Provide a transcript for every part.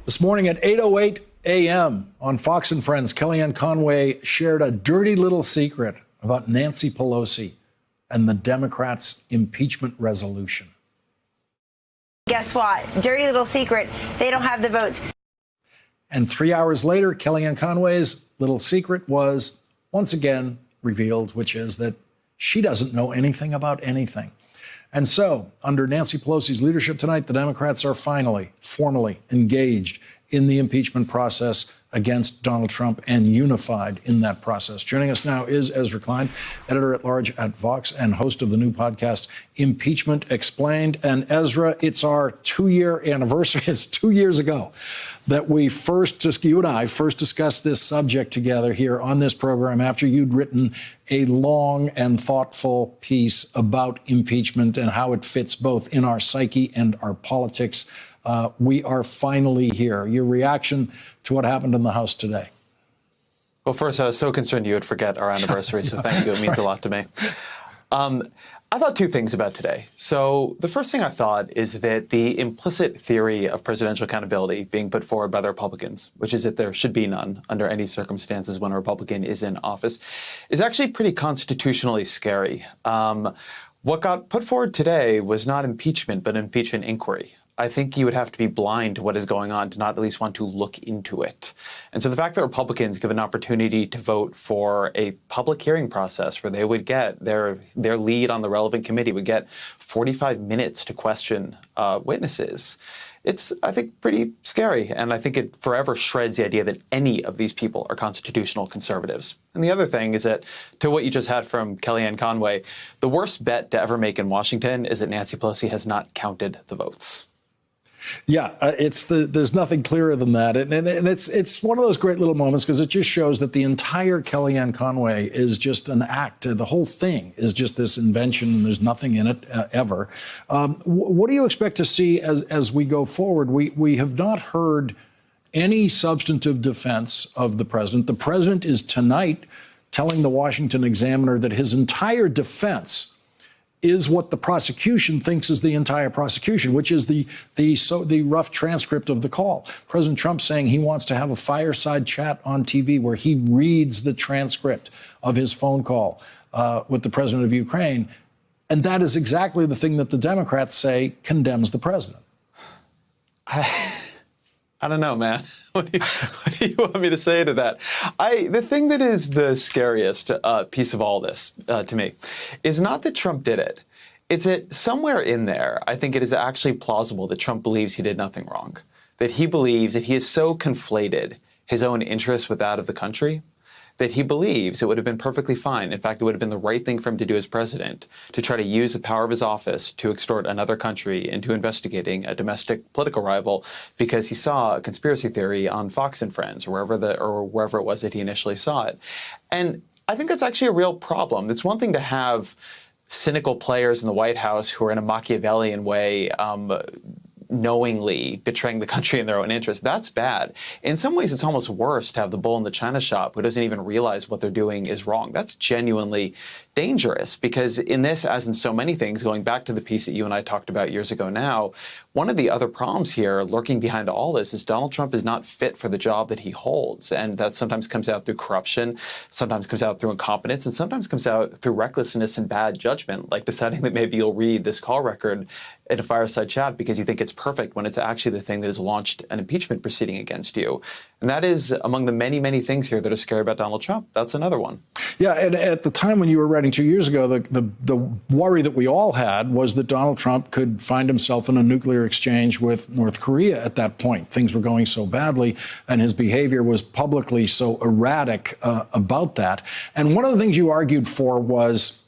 This morning at 8:08 a.m. on Fox and Friends, Kellyanne Conway shared a dirty little secret about Nancy Pelosi and the Democrats' impeachment resolution. Guess what? Dirty little secret. They don't have the votes. And 3 hours later, Kellyanne Conway's little secret was once again revealed, which is that she doesn't know anything about anything. And so, under Nancy Pelosi's leadership tonight, the Democrats are finally, formally engaged in the impeachment process against Donald Trump and unified in that process. Joining us now is Ezra Klein, editor-at-large at Vox and host of the new podcast, Impeachment Explained. And Ezra, it's our 2-year anniversary. It's 2 years ago that you and I first discussed this subject together here on this program after you'd written a long and thoughtful piece about impeachment and how it fits both in our psyche and our politics. We are finally here. Your reaction to what happened in the House today? Well, first, I was so concerned you would forget our anniversary, so thank you. It means a lot to me. I thought two things about today. So the first thing I thought is that the implicit theory of presidential accountability being put forward by the Republicans, which is that there should be none under any circumstances when a Republican is in office, is actually pretty constitutionally scary. What got put forward today was not impeachment, but impeachment inquiry. I think you would have to be blind to what is going on to not at least want to look into it. And so the fact that Republicans give an opportunity to vote for a public hearing process where they would get their lead on the relevant committee would get 45 minutes to question witnesses, it's, I think, pretty scary. And I think it forever shreds the idea that any of these people are constitutional conservatives. And the other thing is that, to what you just had from Kellyanne Conway, the worst bet to ever make in Washington is that Nancy Pelosi has not counted the votes. Yeah, there's nothing clearer than that. And it's one of those great little moments because it just shows that the entire Kellyanne Conway is just an act. The whole thing is just this invention and there's nothing in it ever. What do you expect to see as we go forward? We have not heard any substantive defense of the president. The president is tonight telling the Washington Examiner that his entire defense is what the prosecution thinks is the entire prosecution, which is the rough transcript of the call. President Trump saying he wants to have a fireside chat on TV where he reads the transcript of his phone call with the president of Ukraine. And that is exactly the thing that the Democrats say condemns the president. I don't know, man. What do you want me to say to that? The thing that is the scariest piece of all this to me is not that Trump did it. It's that somewhere in there, I think it is actually plausible that Trump believes he did nothing wrong, that he believes that he has so conflated his own interests with that of the country that he believes it would have been perfectly fine. In fact, it would have been the right thing for him to do as president, to try to use the power of his office to extort another country into investigating a domestic political rival because he saw a conspiracy theory on Fox and Friends or wherever it was that he initially saw it. And I think that's actually a real problem. It's one thing to have cynical players in the White House who are in a Machiavellian way knowingly betraying the country in their own interest. That's bad. In some ways, it's almost worse to have the bull in the china shop who doesn't even realize what they're doing is wrong. That's genuinely dangerous because in this, as in so many things, going back to the piece that you and I talked about years ago now, one of the other problems here lurking behind all this is Donald Trump is not fit for the job that he holds. And that sometimes comes out through corruption, sometimes comes out through incompetence, and sometimes comes out through recklessness and bad judgment, like deciding that maybe you'll read this call record in a fireside chat because you think it's perfect when it's actually the thing that has launched an impeachment proceeding against you. And that is among the many, many things here that are scary about Donald Trump. That's another one. Yeah, and at the time when you were writing 2 years ago, the worry that we all had was that Donald Trump could find himself in a nuclear exchange with North Korea at that point. Things were going so badly, and his behavior was publicly so erratic about that. And one of the things you argued for was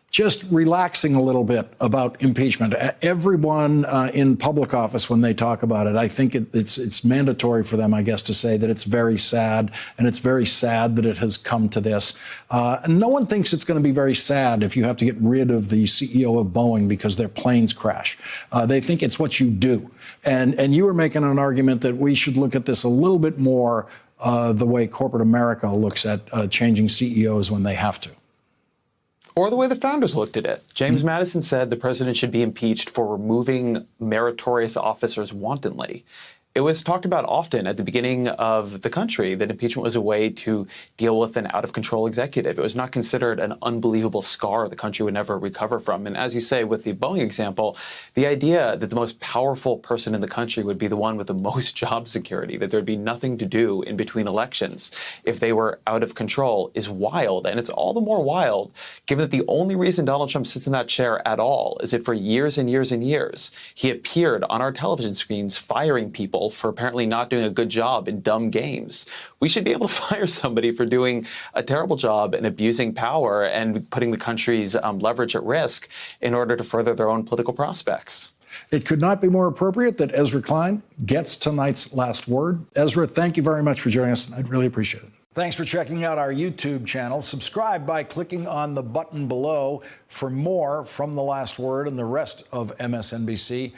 just relaxing a little bit about impeachment. Everyone in public office, when they talk about it, I think it's mandatory for them, I guess, to say that it's very sad, and it's very sad that it has come to this. And no one thinks it's going to be very sad if you have to get rid of the CEO of Boeing because their planes crash. They think it's what you do. And you were making an argument that we should look at this a little bit more the way corporate America looks at changing CEOs when they have to. Or the way the founders looked at it. James Madison said the president should be impeached for removing meritorious officers wantonly. It was talked about often at the beginning of the country that impeachment was a way to deal with an out-of-control executive. It was not considered an unbelievable scar the country would never recover from. And as you say, with the Boeing example, the idea that the most powerful person in the country would be the one with the most job security, that there'd be nothing to do in between elections if they were out of control, is wild. And it's all the more wild given that the only reason Donald Trump sits in that chair at all is that for years and years and years, he appeared on our television screens firing people for apparently not doing a good job in dumb games. We should be able to fire somebody for doing a terrible job and abusing power and putting the country's leverage at risk in order to further their own political prospects. It could not be more appropriate that Ezra Klein gets tonight's last word. Ezra, thank you very much for joining us. I'd really appreciate it. Thanks for checking out our YouTube channel. Subscribe by clicking on the button below for more from The Last Word and the rest of MSNBC.